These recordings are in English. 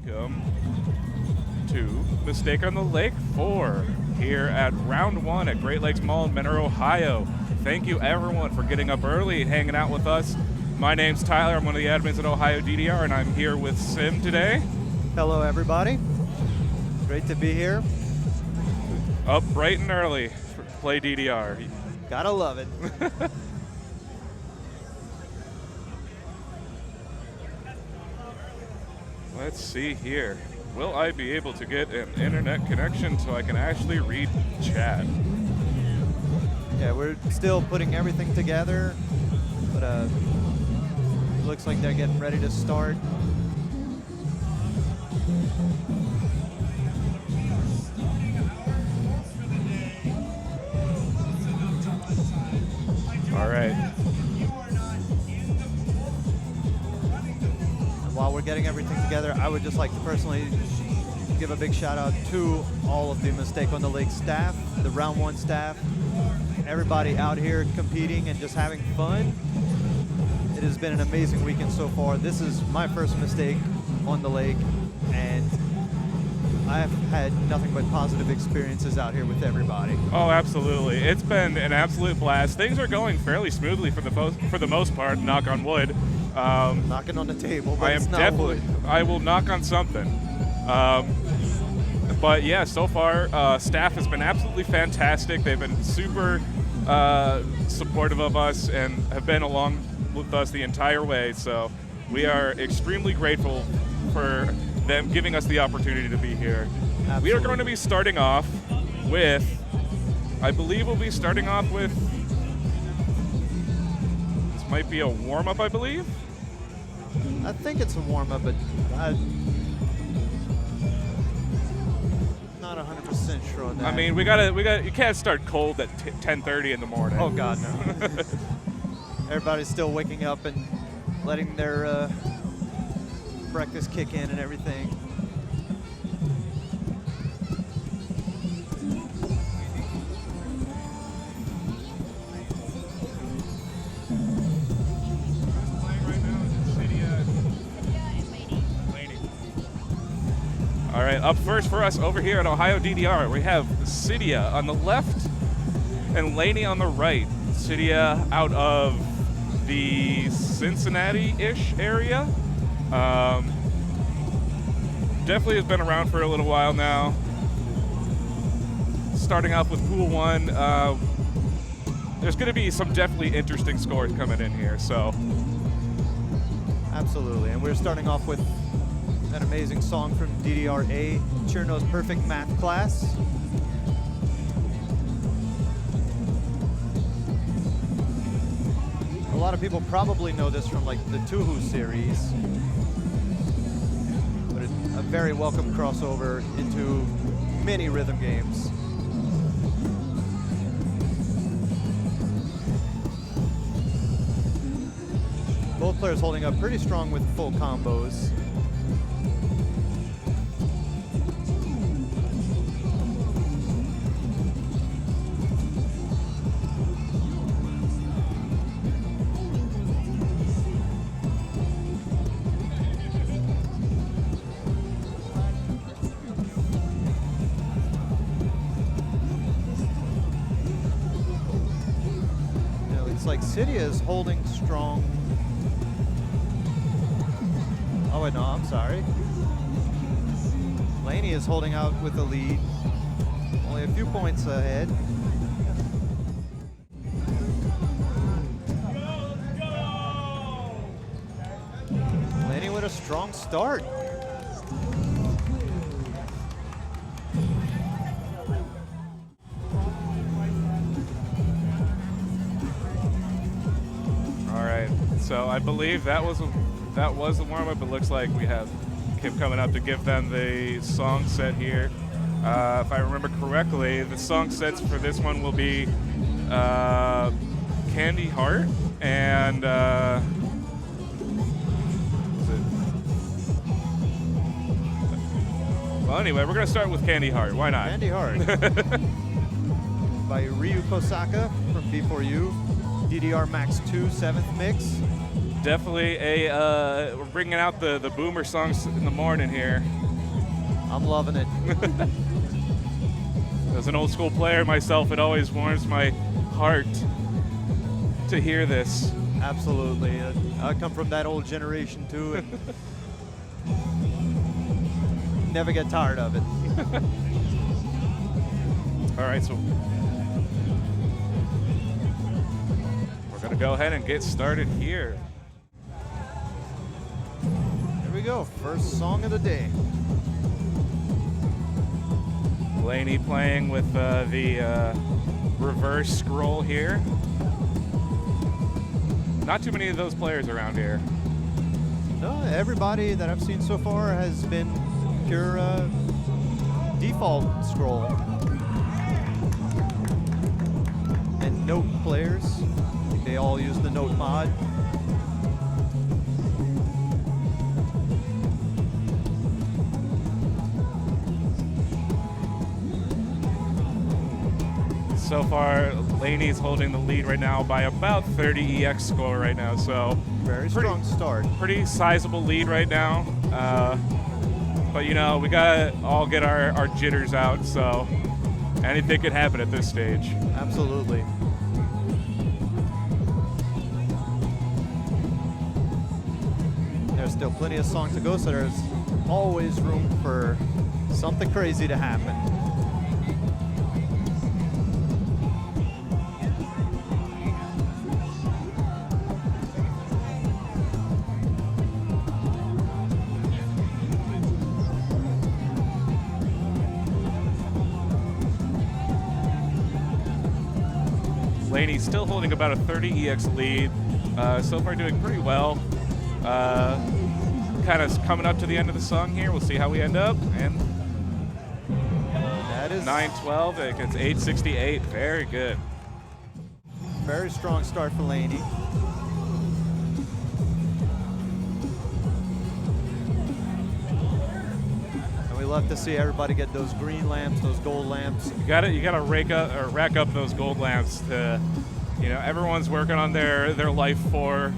welcome to Mistake on the Lake 4 here at Round 1 at Great Lakes Mall in Mentor, Ohio. Thank you everyone for getting up early and hanging out with us. My name's Tyler, I'm one of the admins at Ohio DDR, and I'm here with Sim today. Hello everybody, great to be here. Up bright and early, play DDR. Gotta love it. Let's see here. Will I be able to get an internet connection so I can actually read chat? Yeah, we're still putting everything together, but it looks like they're getting ready to start. All right. While we're getting everything together, I would just like to personally give a big shout out to all of the Mistake on the Lake staff, the Round 1 staff, everybody out here competing and just having fun. It has been an amazing weekend so far. This is my first Mistake on the Lake, and I've had nothing but positive experiences out here with everybody. Oh, absolutely. It's been an absolute blast. Things are going fairly smoothly for the most part, knock on wood. Knocking on the table, but it's not wood. I will knock on something. But yeah, so far, staff has been absolutely fantastic. They've been super supportive of us and have been along with us the entire way. So we are extremely grateful for them giving us the opportunity to be here. Absolutely. We are going to be starting off with, I believe we'll be starting off with, this might be a warm-up, I believe. I think it's a warm-up, but I'm not 100% sure on that. I mean, we gotta, you can't start cold at 10:30 in the morning. Oh God, no. Everybody's still waking up and letting their breakfast kick in and everything. All right, up first for us over here at Ohio DDR, we have Sydia on the left and Lainey on the right. Sydia out of the Cincinnati-ish area. Definitely has been around for a little while now. Starting off with Pool 1, there's going to be some definitely interesting scores coming in here. So, absolutely, and we're starting off with an amazing song from DDR A, Chirno's Perfect Math Class. A lot of people probably know this from like the Tohoku series, but a very welcome crossover into many rhythm games. Both players holding up pretty strong with full combos. Like Sydia is holding strong. Oh wait, no, I'm sorry. Lainey is holding out with the lead. Only a few points ahead. Lainey with a strong start. So I believe that was the warm-up. It looks like we have Kim coming up to give them the song set here. If I remember correctly, the song sets for this one will be Candy Heart and well, anyway, we're gonna start with Candy Heart. Why not? Candy Heart by Ryu Kosaka from B4U, DDR Max 2 7th mix. Definitely we're bringing out the boomer songs in the morning here. I'm loving it. As an old school player myself, it always warms my heart to hear this. Absolutely. I come from that old generation too, and never get tired of it. All right, so we're gonna go ahead and get started here. Here we go, first song of the day. Lainey playing with the reverse scroll here. Not too many of those players around here. No, everybody that I've seen so far has been pure default scroll. And note players, I think they all use the note mod. So far, Lainey's holding the lead right now by about 30 EX score right now, so Very strong start. pretty sizable lead right now. But you know, we gotta all get our jitters out, so anything could happen at this stage. Absolutely. There's still plenty of songs to go, so there's always room for something crazy to happen. Lainey's still holding about a 30 EX lead. So far doing pretty well. Kind of coming up to the end of the song here. We'll see how we end up. And That is 9-12, it gets 868. Very good. very strong start for Lainey. And we love to see everybody get those green lamps, those gold lamps. You gotta rack up those gold lamps. To, you know, everyone's working on their Life 4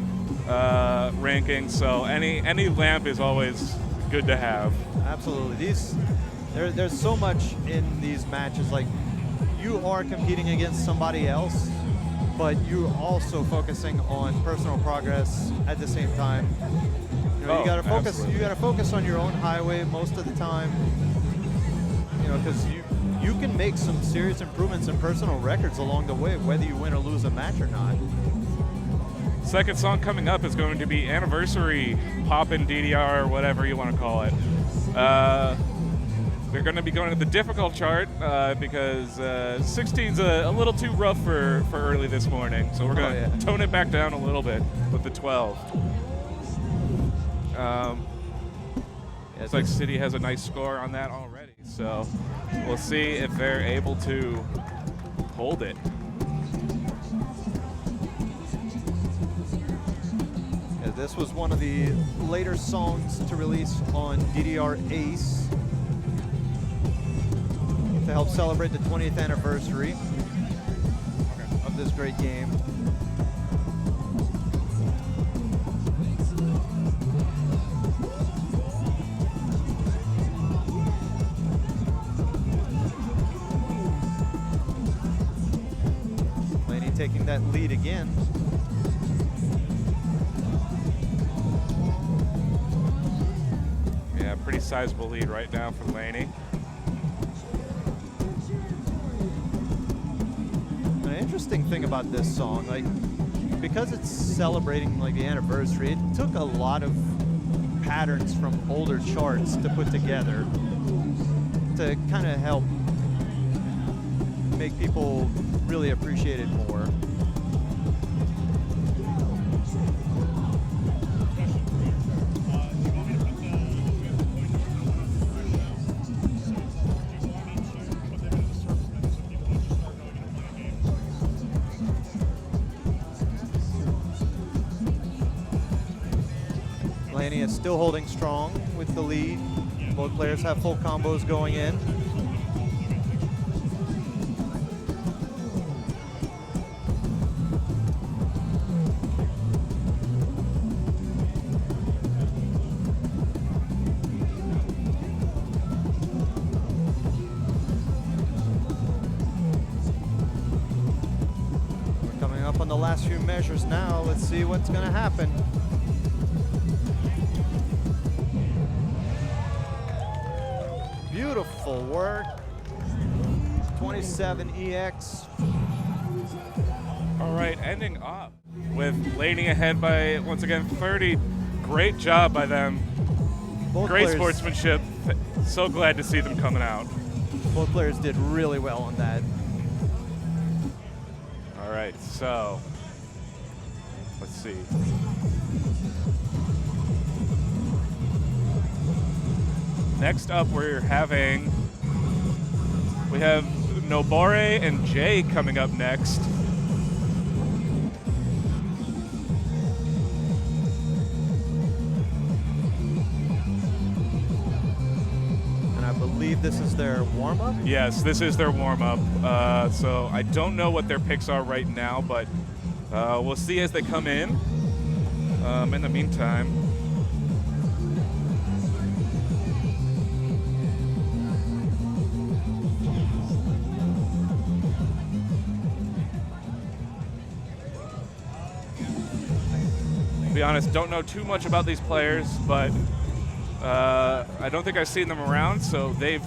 ranking, so any lamp is always good to have. Absolutely. There's so much in these matches. Like, you are competing against somebody else, but you're also focusing on personal progress at the same time. You know, Oh, you gotta focus. absolutely. You gotta focus on your own highway most of the time. You know, because you can make some serious improvements in personal records along the way, whether you win or lose a match or not. Second song coming up is going to be Anniversary Poppin' DDR, or whatever you want to call it. We're going to be going to the difficult chart because 16's a little too rough for early this morning. So we're going to tone it back down a little bit with the 12. It's like Sydia has a nice score on that already. So we'll see if they're able to hold it. Yeah, this was one of the later songs to release on DDR Ace to help celebrate the 20th anniversary of this great game. Lainey taking that lead again. Yeah, pretty sizable lead right now for Lainey. An interesting thing about this song, like, because it's celebrating like the anniversary, it took a lot of patterns from older charts to put together to kind of help make people really appreciate it more. Lainey is still holding strong with the lead. Both players have full combos going in. the last few measures now. Let's see what's going to happen. Beautiful work. 27 EX. All right, ending up with Lainey ahead by, once again, 30. Great job by them. Both Great players, sportsmanship. So glad to see them coming out. Both players did really well on that. All right, so let's see. Next up, we have Nobore and Jay coming up next. And I believe this is their warm-up? Yes, this is their warm-up. So I don't know what their picks are right now, but we'll see as they come in. In the meantime, to be honest, don't know too much about these players, but I don't think I've seen them around. So they're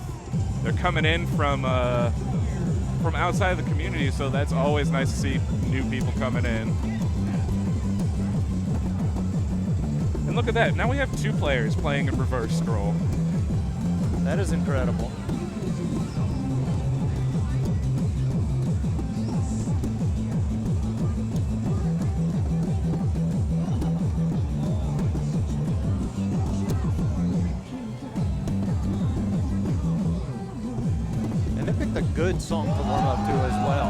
coming in from outside of the community, so that's always nice to see new people coming in. And look at that! Now we have 2 players playing in reverse scroll. That is incredible. A good song to warm up to as well.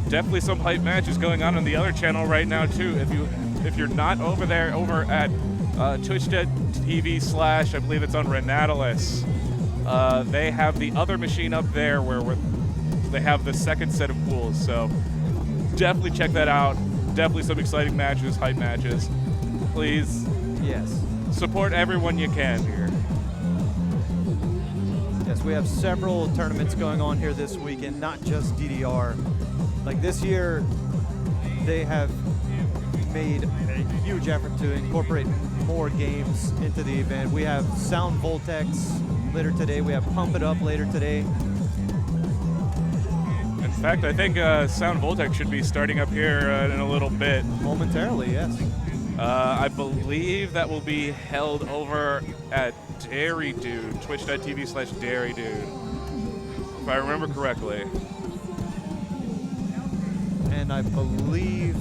Definitely some hype matches going on the other channel right now too. If you're not over there over at twitch.tv/ I believe it's on Renatalis, they have the other machine up there where they have the second set of pools. So definitely check that out. Definitely some exciting matches, hype matches. Please, yes, support everyone you can here. Yes, we have several tournaments going on here this weekend, not just DDR. Like this year, they have made a huge effort to incorporate more games into the event. We have Sound Voltex later today. We have Pump It Up later today. In fact, I think Sound Voltex should be starting up here in a little bit. Momentarily, yes. I believe that will be held over at Dairy Dude, twitch.tv/Dairy Dude, if I remember correctly. And I believe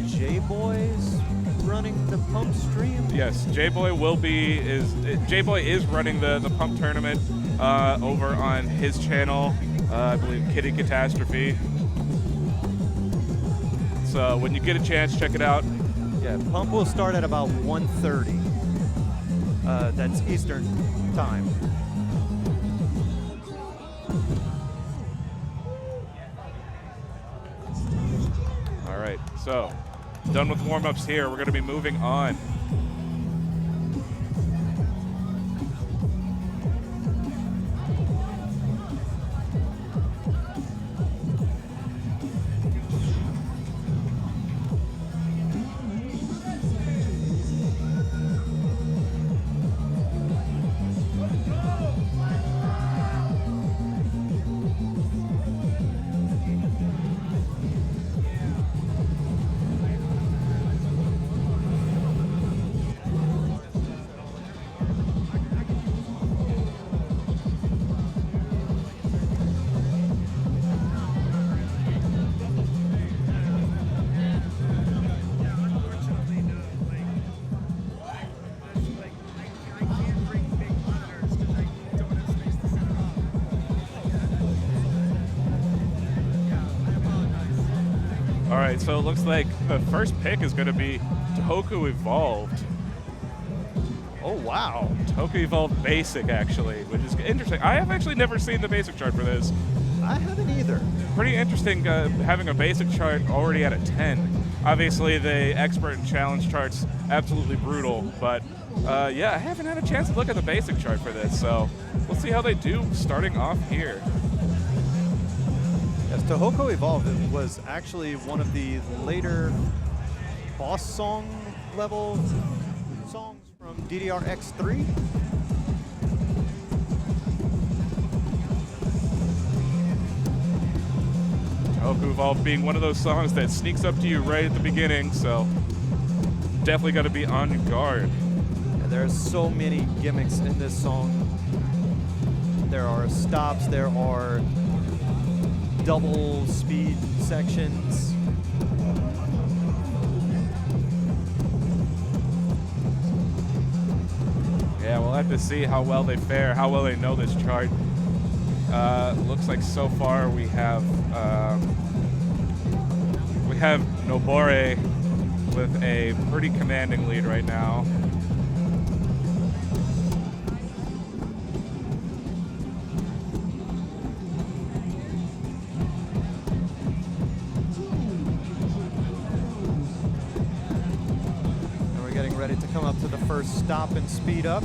J-Boy's running the Pump stream? Yes, J-Boy J-Boy is running the Pump tournament over on his channel. I believe Kitty Catastrophe. So when you get a chance, check it out. Yeah, Pump will start at about 1:30. That's Eastern time. All right, so done with warm-ups here. We're going to be moving on. All right, so it looks like the first pick is going to be Tohoku Evolved. Oh, wow. Tohoku Evolved Basic, actually, which is interesting. I have actually never seen the basic chart for this. I haven't either. Pretty interesting having a basic chart already at a 10. Obviously, the expert and challenge chart's absolutely brutal, but yeah, I haven't had a chance to look at the basic chart for this, so we'll see how they do starting off here. Yes, Tohoku Evolved was actually one of the later boss song level songs from DDR X3. Tohoku Evolved being one of those songs that sneaks up to you right at the beginning, so definitely got to be on guard. Yeah, there are so many gimmicks in this song. There are stops, there are double speed sections. Yeah, we'll have to see how well they fare, how well they know this chart. Looks like so far we have Nobore with a pretty commanding lead right now. And we're getting ready to come up to the first stop and speed up.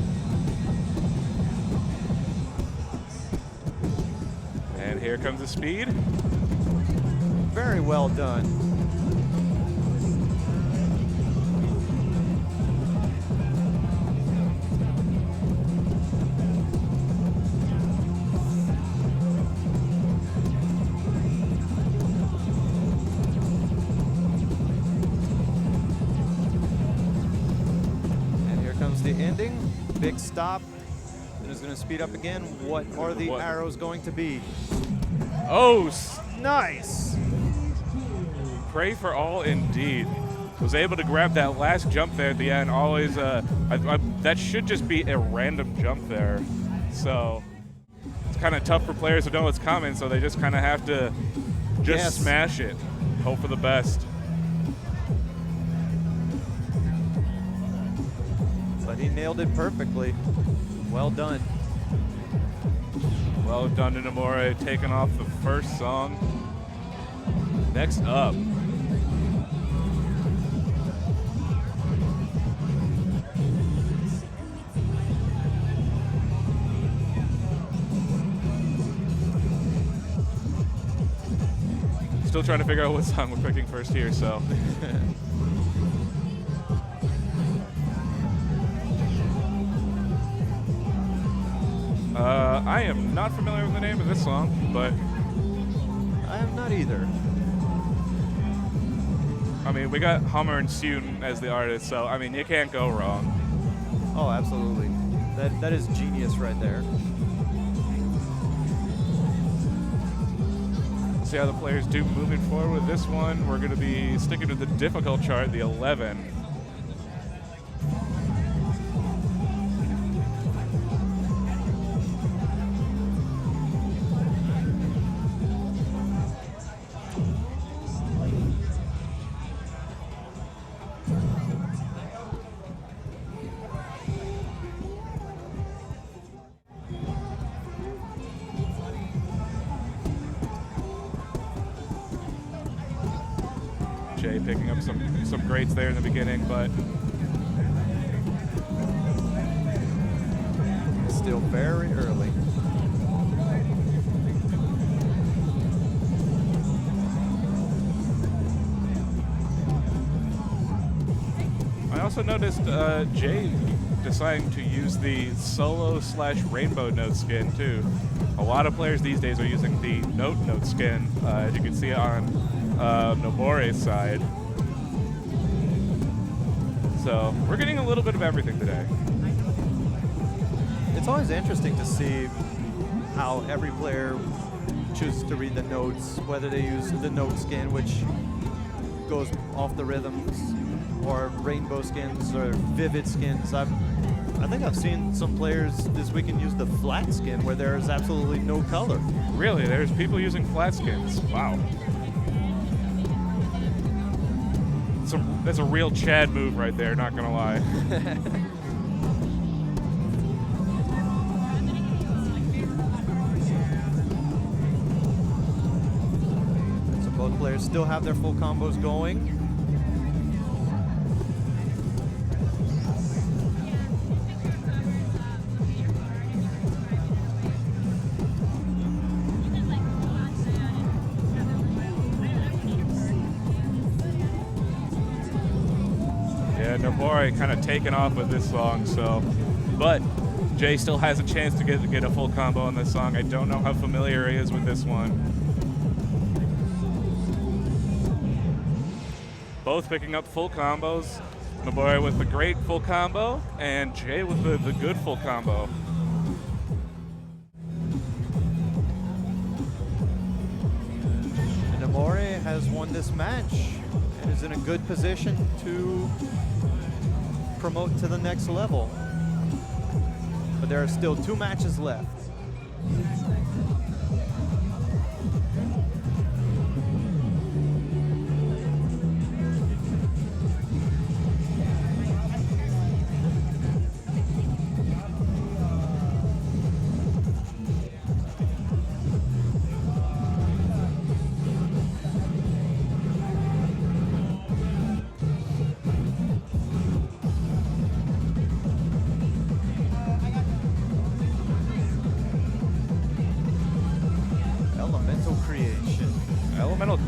And here comes the speed. Very well done. And here comes the ending. Big stop. It is going to speed up again. What are the arrows going to be? Oh, Nice. pray for all indeed. Was able to grab that last jump there at the end. Always, that should just be a random jump there. So it's kind of tough for players to know what's coming, so they just kind of have to just smash it. Hope for the best. But he nailed it perfectly. Well done. Well done to Nobore, taking off the first song. Next up. Still trying to figure out what song we're picking first here, so. I am not familiar with the name of this song, but I am not either. I mean, we got Hummer and Soon as the artists, so I mean, you can't go wrong. Oh, absolutely. That is genius right there. See how the players do moving forward with this one. We're going to be sticking to the difficult chart, the 11. Picking up some greats there in the beginning, but still very early. I also noticed Jay deciding to use the solo/rainbow note skin too. A lot of players these days are using the note skin, as you can see on Nobore's side. So we're getting a little bit of everything today. It's always interesting to see how every player chooses to read the notes, whether they use the note skin, which goes off the rhythms, or rainbow skins, or vivid skins. I think I've seen some players this weekend use the flat skin, where there is absolutely no color. Really? There's people using flat skins. Wow. That's a real Chad move right there, not gonna lie. So both players still have their full combos going. Nobore kind of taking off with this song, so, but Jay still has a chance to get a full combo on this song. I don't know how familiar he is with this one. Both picking up full combos. Nobore with the great full combo, and Jay with the good full combo. And Nobore has won this match and is in a good position to promote to the next level. But there are still 2 matches left.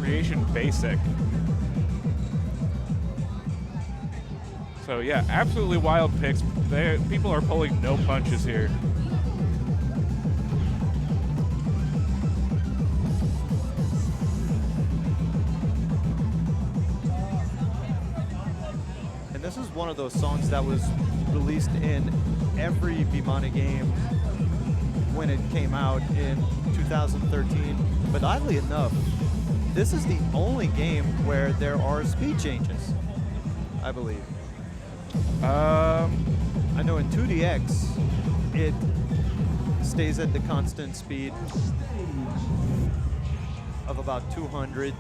Creation basic. So yeah, absolutely wild picks. People are pulling no punches here. And this is one of those songs that was released in every Vimana game when it came out in 2013. But oddly enough, this is the only game where there are speed changes, I believe. I know in 2DX, it stays at the constant speed of about 200.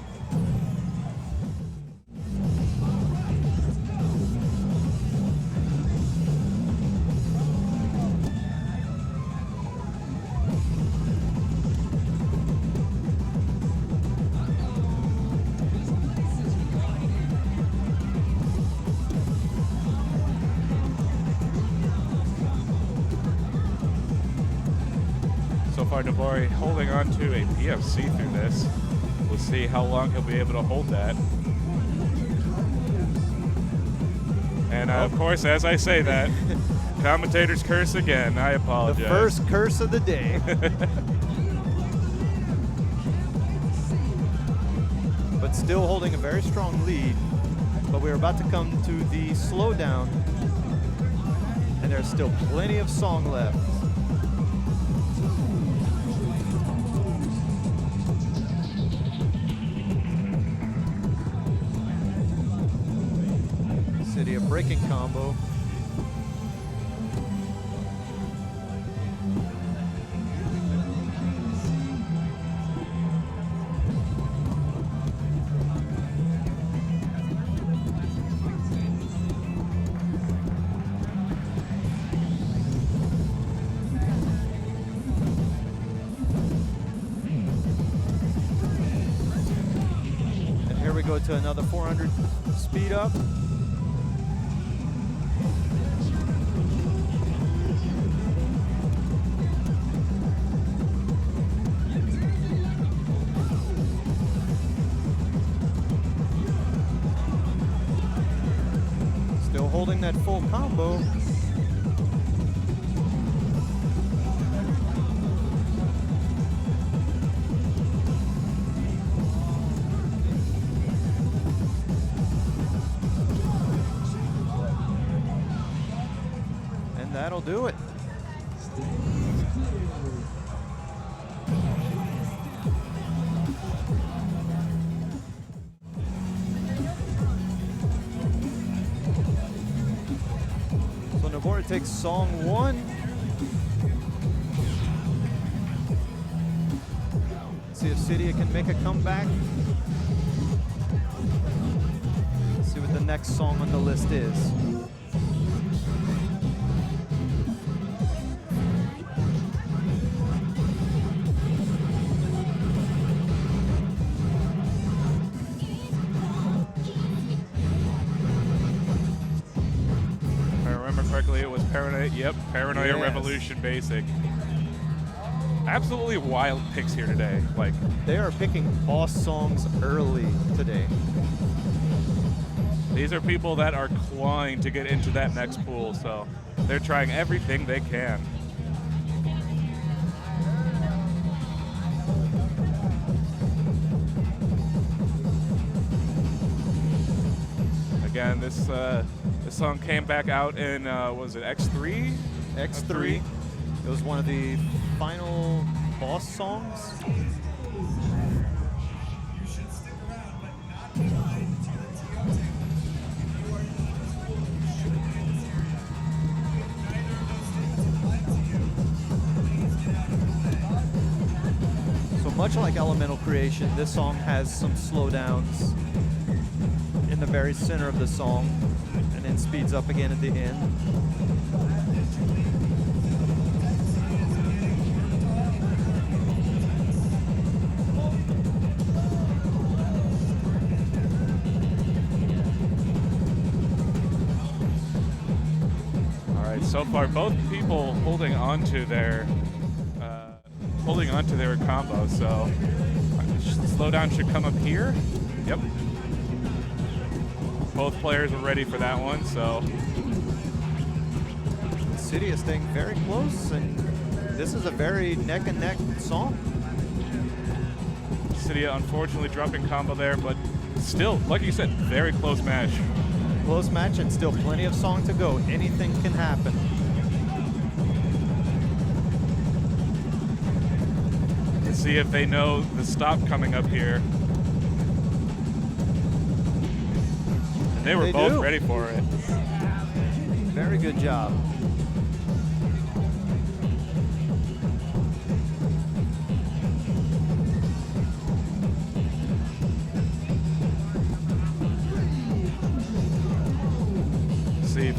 Nobore holding on to a PFC through this. We'll see how long he'll be able to hold that. And of course, as I say that, commentator's curse again. I apologize. The first curse of the day. But still holding a very strong lead. But we're about to come to the slowdown. And there's still plenty of song left. Sydia breaking combo. And here we go to another 400 speed up. Holding that full combo. And that'll do it. Nobore takes song 1. See if Sydia can make a comeback. Let's see what the next song on the list is. It was PARANOiA Revolution Basic. Absolutely wild picks here today. Like, they are picking boss songs early today. These are people that are clawing to get into that next pool, so they're trying everything they can. Again, this song came back out in, was it X3? X3. It was one of the final boss songs. So much like Elemental Creation, this song has some slowdowns in the very center of the song and then speeds up again at the end. So far, both people holding on to their combo. So slowdown should come up here. Yep. Both players are ready for that one. So Sydia is staying very close, and this is a very neck and neck song. Sydia unfortunately dropping combo there, but still, like you said, very close match. Close match and still plenty of song to go. Anything can happen. Let's see if they know the stop coming up here. And they were both ready for it. Very good job.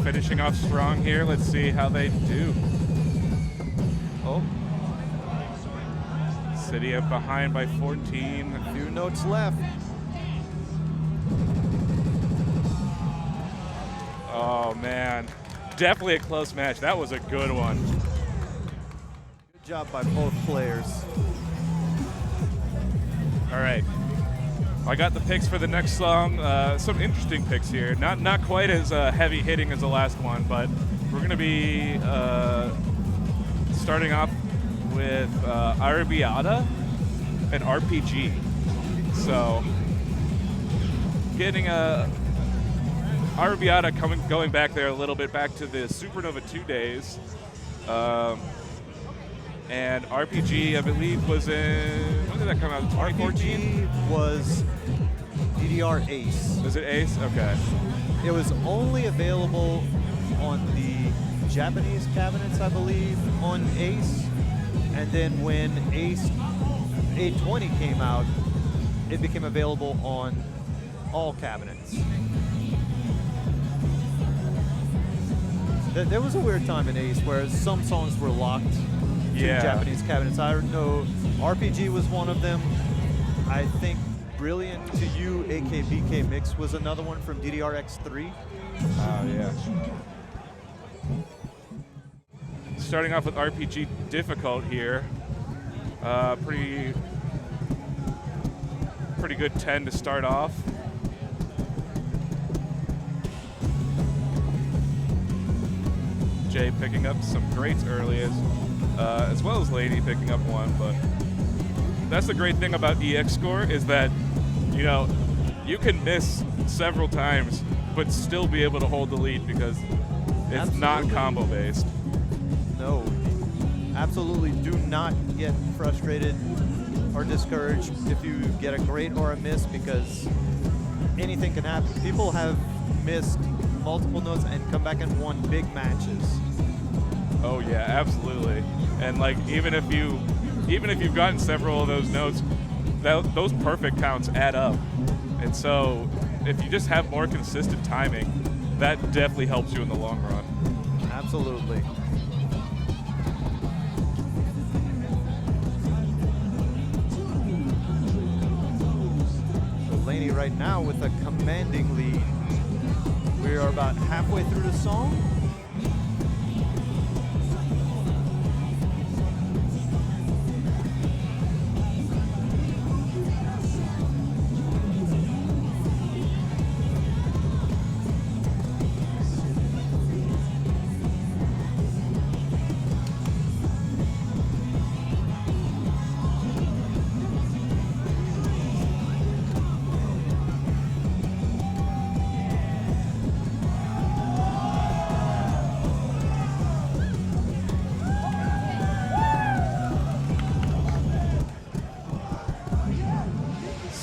Finishing off strong here. Let's see how they do. Oh. Sydia behind by 14. A few notes left. Oh, man. Definitely a close match. That was a good one. Good job by both players. All right. I got the picks for the next song. Some interesting picks here. Not quite as heavy hitting as the last one, but we're going to be starting off with Arrabbiata and RPG. So getting Arrabbiata going back there a little bit, back to the Supernova 2 days. And RPG, I believe, was in, when did that come out, 2014? RPG was DDR Ace. Was it Ace? Okay. It was only available on the Japanese cabinets, I believe, on Ace. And then when Ace A20 came out, it became available on all cabinets. There was a weird time in Ace where some songs were locked to Japanese cabinets. I know RPG was one of them. I think Brilliant to You AKBK Mix was another one from DDRX3. Oh, yeah. Starting off with RPG difficult here. Pretty good 10 to start off. Jay picking up some greats early as well as Lainey picking up one, but that's the great thing about EX score is that, you know, you can miss several times but still be able to hold the lead because it's not combo based. No, absolutely do not get frustrated or discouraged if you get a great or a miss because anything can happen. People have missed multiple notes and come back and won big matches. Oh yeah, absolutely. And like even if you've gotten several of those notes, those perfect counts add up. And so if you just have more consistent timing, that definitely helps you in the long run. Absolutely. So Lainey right now with a commanding lead. We are about halfway through the song.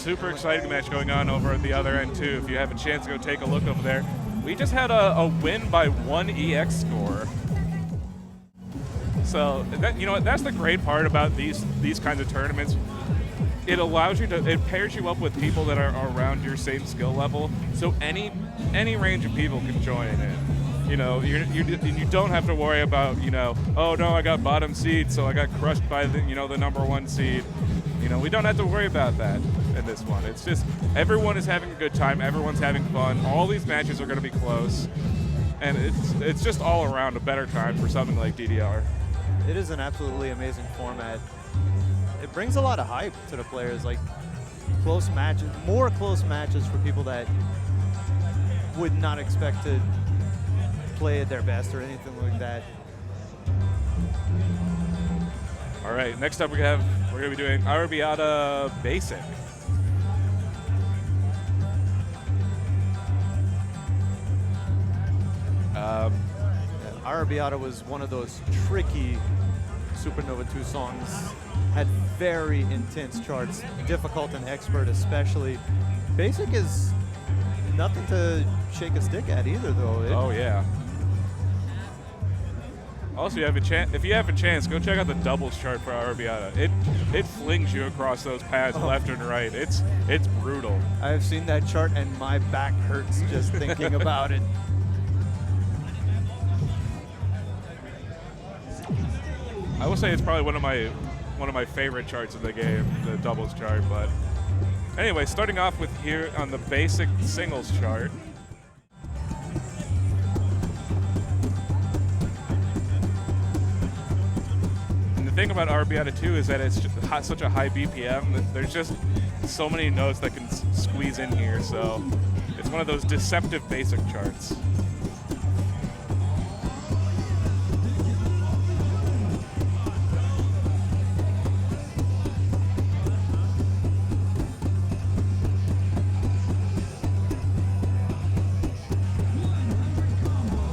super exciting match going on over at the other end too. If you have a chance to go take a look over there. We just had a win by 1 EX score. So that, you know what, that's the great part about these kinds of tournaments. It allows you to, it pairs you up with people that are around your same skill level. So any range of people can join in. You know, you don't have to worry about, you know, oh no, I got bottom seed, so I got crushed by the, you know, the #1 seed. You know, we don't have to worry about that in this one. It's just everyone is having a good time, everyone's having fun. All these matches are going to be close, and it's just all around a better time for something like DDR. It is an absolutely amazing format. It brings a lot of hype to the players, like close matches, more close matches for people that would not expect to play at their best or anything like that. All right, next up we're gonna be doing Arrabbiata Basic. Arrabbiata was one of those tricky Supernova 2 songs. Had very intense charts, difficult and expert especially. Basic is nothing to shake a stick at either, though. Oh yeah. Also, if you have a chance, go check out the doubles chart for Arrabbiata. It flings you across those paths left and right. It's brutal. I've seen that chart and my back hurts just thinking about it. I will say it's probably one of my favorite charts of the game, the doubles chart. But anyway, starting off with here on the basic singles chart. The thing about Arrabbiata 2 is that it's just such a high BPM that there's just so many notes that can squeeze in here, so it's one of those deceptive basic charts.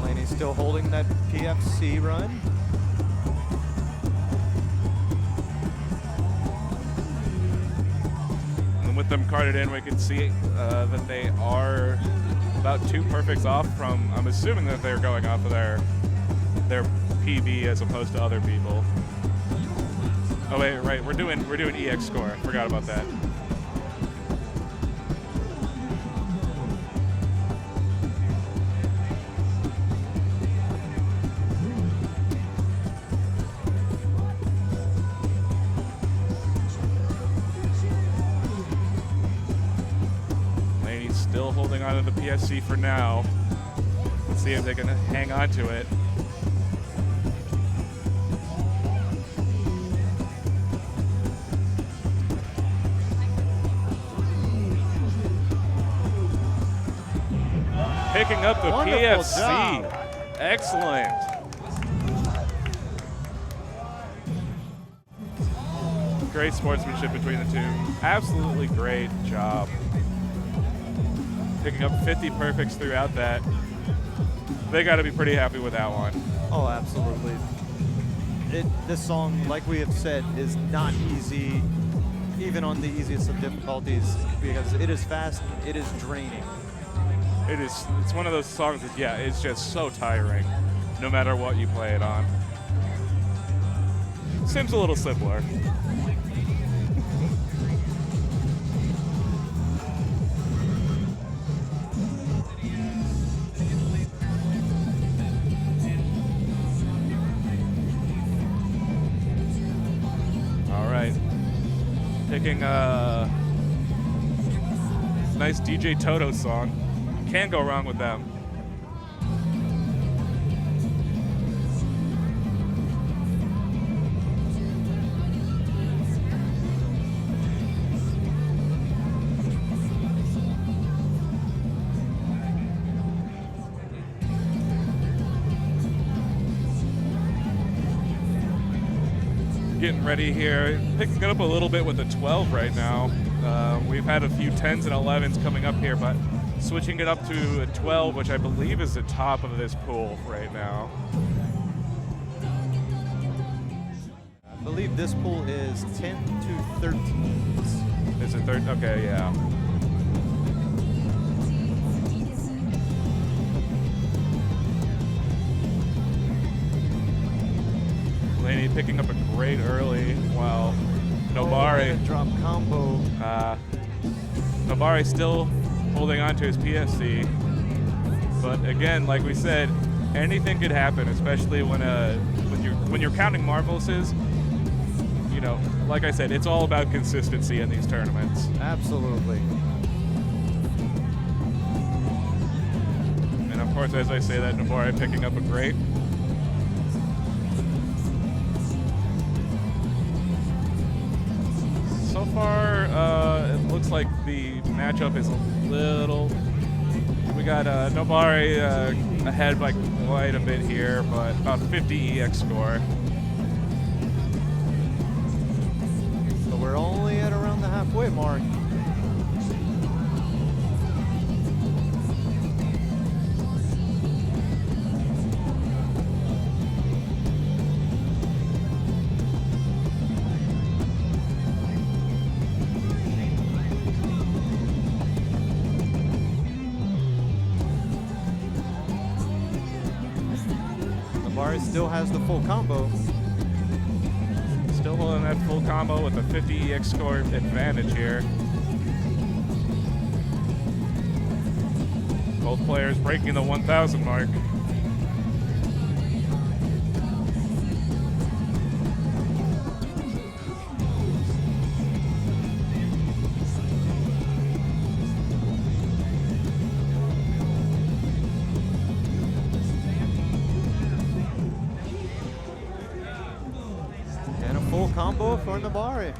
Lainey's still holding that PFC run. With them carded in, we can see that they are about 2 perfects off from, I'm assuming that they're going off of their PB as opposed to other people. Oh wait, right, we're doing EX score. I forgot about that. Still holding on to the PSC for now. Let's see if they can hang on to it. Picking up the Wonderful PFC. job. Excellent. Great sportsmanship between the two. Absolutely great job. Picking up 50 perfects throughout that. They got to be pretty happy with that one. Oh, absolutely. This song, like we have said, is not easy, even on the easiest of difficulties, because it is fast, it is draining. It's one of those songs that, yeah, it's just so tiring, no matter what you play it on. Seems a little simpler. Picking a nice DJ Toto song. Can't go wrong with them. Getting ready here, picking it up a little bit with the 12 right now. We've had a few 10s and 11s coming up here, but switching it up to a 12, which I believe is the top of this pool right now. I believe this pool is 10 to 13. Is it third? Okay, yeah. Lainey picking up a great early while Nobore. Drop combo. Nobore still holding on to his PSC. But again, like we said, anything could happen, especially when you're counting marvelouses. You know, like I said, it's all about consistency in these tournaments. Absolutely. And of course, as I say that, Nobore picking up a great. So far, it looks like the matchup is a little. We got Nobore ahead by quite a bit here, but about 50 EX score. So we're only at around the halfway mark. Still has the full combo. Still holding that full combo with a 50 EX score advantage here. Both players breaking the 1,000 mark. Combo for Nobore.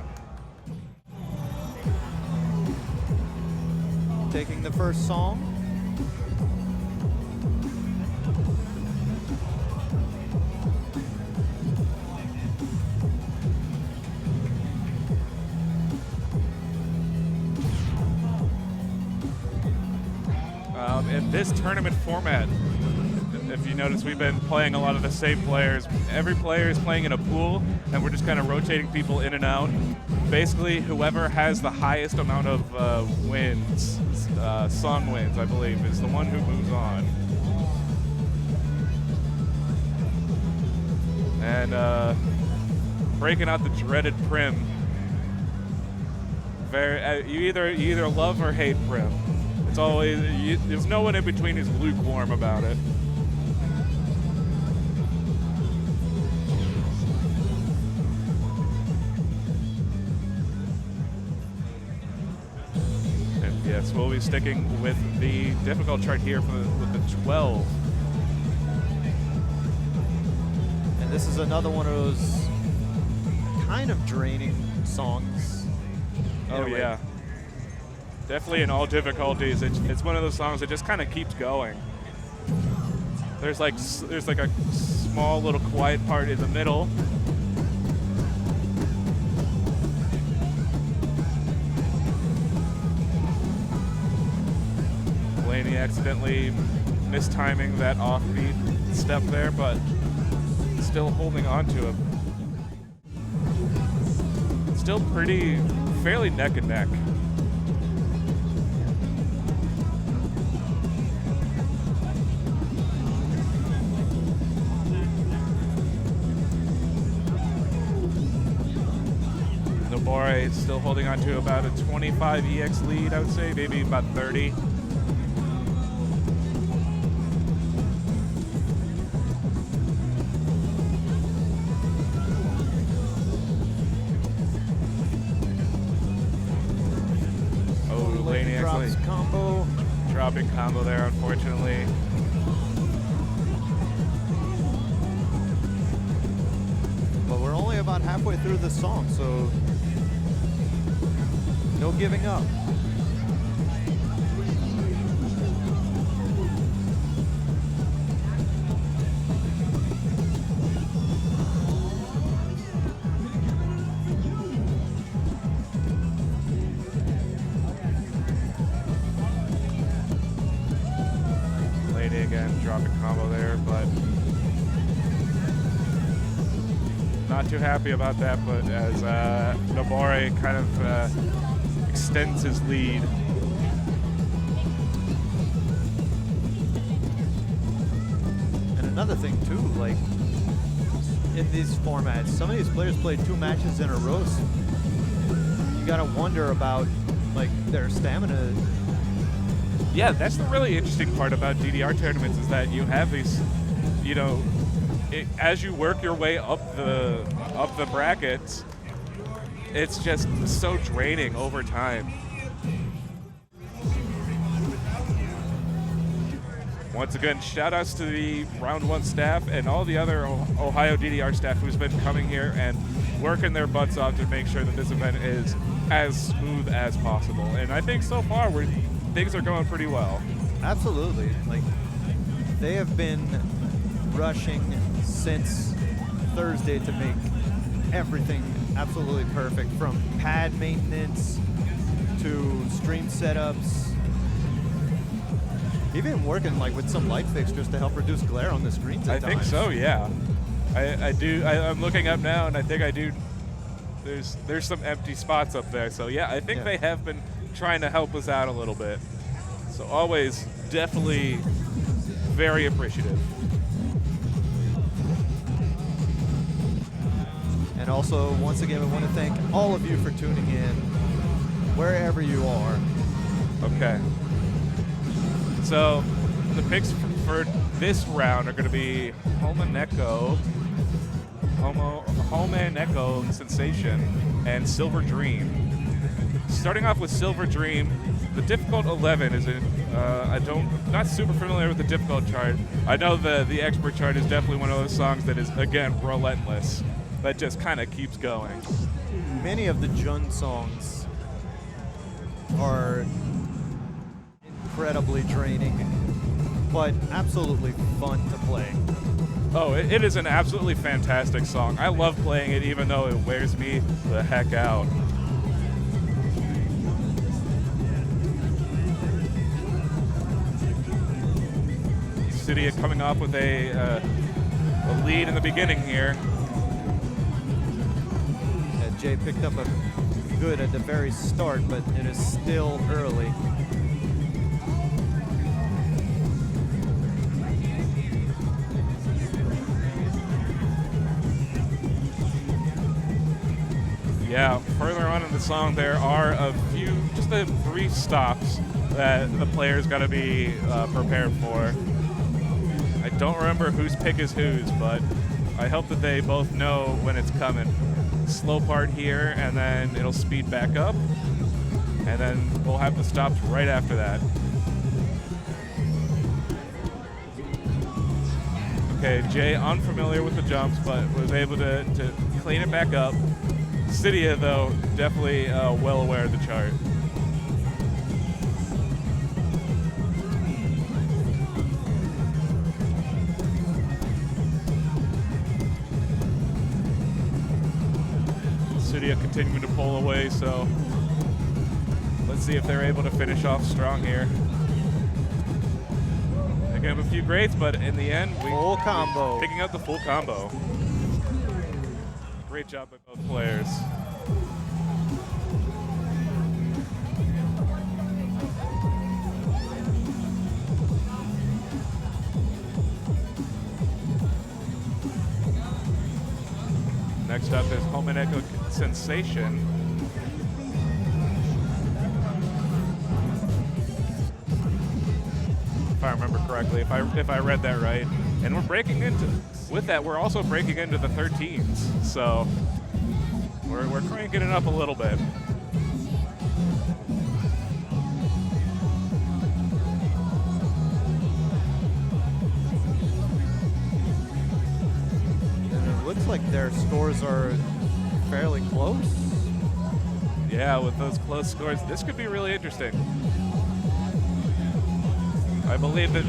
Taking the first song. In this tournament format, if you notice, we've been playing a lot of the same players. Every player is playing in a pool, and we're just kind of rotating people in and out. Basically, whoever has the highest amount of wins, song wins, I believe, is the one who moves on. And breaking out the dreaded Prim. You either love or hate Prim. It's always there's no one in between who's lukewarm about it. Yes, we'll be sticking with the difficult chart here with the 12. And this is another one of those kind of draining songs. Oh yeah, definitely in all difficulties. It's one of those songs that just kind of keeps going. There's like a small little quiet part in the middle. Lainey accidentally mistiming that offbeat step there, but still holding on to him. Still fairly neck and neck. Nobore still holding on to about a 25 EX lead, I would say, maybe about 30. Dropping combo there, unfortunately. But we're only about halfway through the song, so no giving up. Again, dropping combo there, but not too happy about that. But as Nobore kind of extends his lead. And another thing too, like in these formats, some of these players played 2 matches in a row. So you gotta wonder about like their stamina. Yeah, that's the really interesting part about DDR tournaments is that you have these, you know, as you work your way up the brackets, it's just so draining over time. Once again, shout outs to the Round 1 staff and all the other Ohio DDR staff who's been coming here and working their butts off to make sure that this event is as smooth as possible. And I think so far things are going pretty well. Absolutely. Like, they have been rushing since Thursday to make everything absolutely perfect, from pad maintenance to stream setups, even working like with some light fixtures to help reduce glare on the screens at I think times. so, yeah. I'm looking up now, and I think I do. There's some empty spots up there, so yeah, I think they have been trying to help us out a little bit. So always definitely very appreciative. And also, once again, we want to thank all of you for tuning in, wherever you are. Okay. So the picks for this round are going to be Homaneko Sensation and Silver Dream. Starting off with Silver Dream, the difficult 11 is not super familiar with the difficult chart. I know the expert chart is definitely one of those songs that is, again, relentless. That just kind of keeps going. Many of the Jun songs are incredibly draining, but absolutely fun to play. Oh, it is an absolutely fantastic song. I love playing it even though it wears me the heck out. Sydia coming off with a lead in the beginning here. Jay picked up a good at the very start, but it is still early. Yeah, further on in the song, there are a few, just a brief stops that the players got to be prepared for. I don't remember whose pick is whose, but I hope that they both know when it's coming. Slow part here, and then it'll speed back up, and then we'll have the stops right after that. Okay, Jay unfamiliar with the jumps, but was able to clean it back up. Sydia, though, definitely well aware of the chart. Sydia continuing to pull away, so let's see if they're able to finish off strong here. They give him a few greats, but in the end, full combo. Picking up the full combo. Great job by both players. Next up is Homaneko Sensation. If I remember correctly, if I read that right. And we're breaking into, with that, we're also breaking into the 13s. So we're cranking it up a little bit. Looks like their scores are fairly close. Yeah, with those close scores, this could be really interesting. I believe that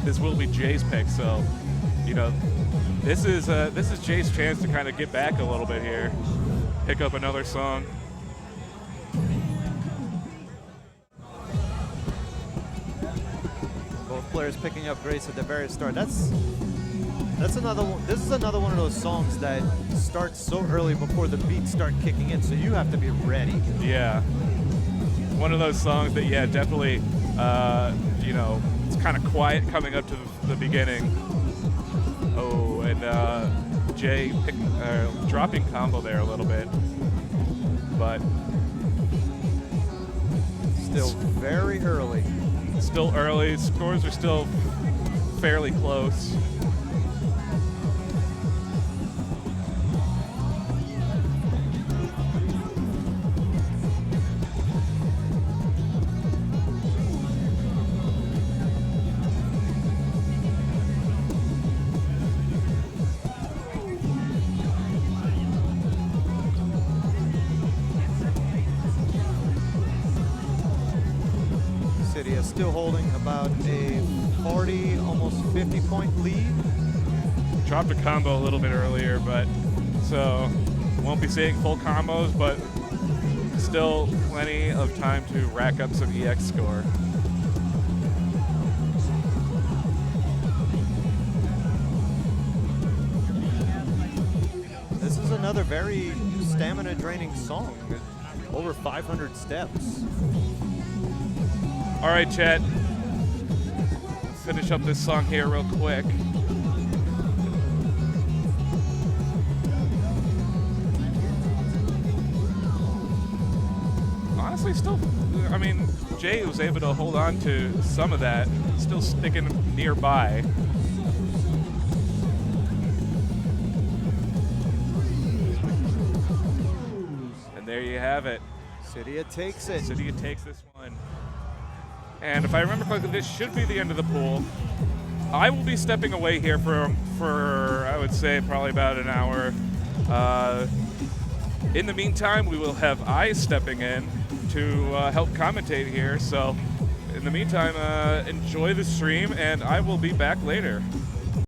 this will be Jay's pick. So, you know, this is Jay's chance to kind of get back a little bit here, pick up another song. Both players picking up greats at the very start. That's That's another one. This is another one of those songs that starts so early before the beats start kicking in, so you have to be ready. Yeah. One of those songs that, yeah, definitely, you know, it's kind of quiet coming up to the beginning. Oh, and Jay dropping combo there a little bit, but still very early. Still early. Scores are still fairly close. Sydia still holding about a 40, almost 50-point lead. Dropped a combo a little bit earlier, but so won't be seeing full combos, but still plenty of time to rack up some EX score. This is another very stamina draining song. Over 500 steps. All right, Chet. Finish up this song here real quick. Honestly, still, I mean, Jay was able to hold on to some of that, still sticking nearby. And there you have it. Sydia takes it. Sydia takes this one. And if I remember correctly, this should be the end of the pool. I will be stepping away here for I would say, probably about an hour. In the meantime, we will have I stepping in to help commentate here. So in the meantime, enjoy the stream, and I will be back later.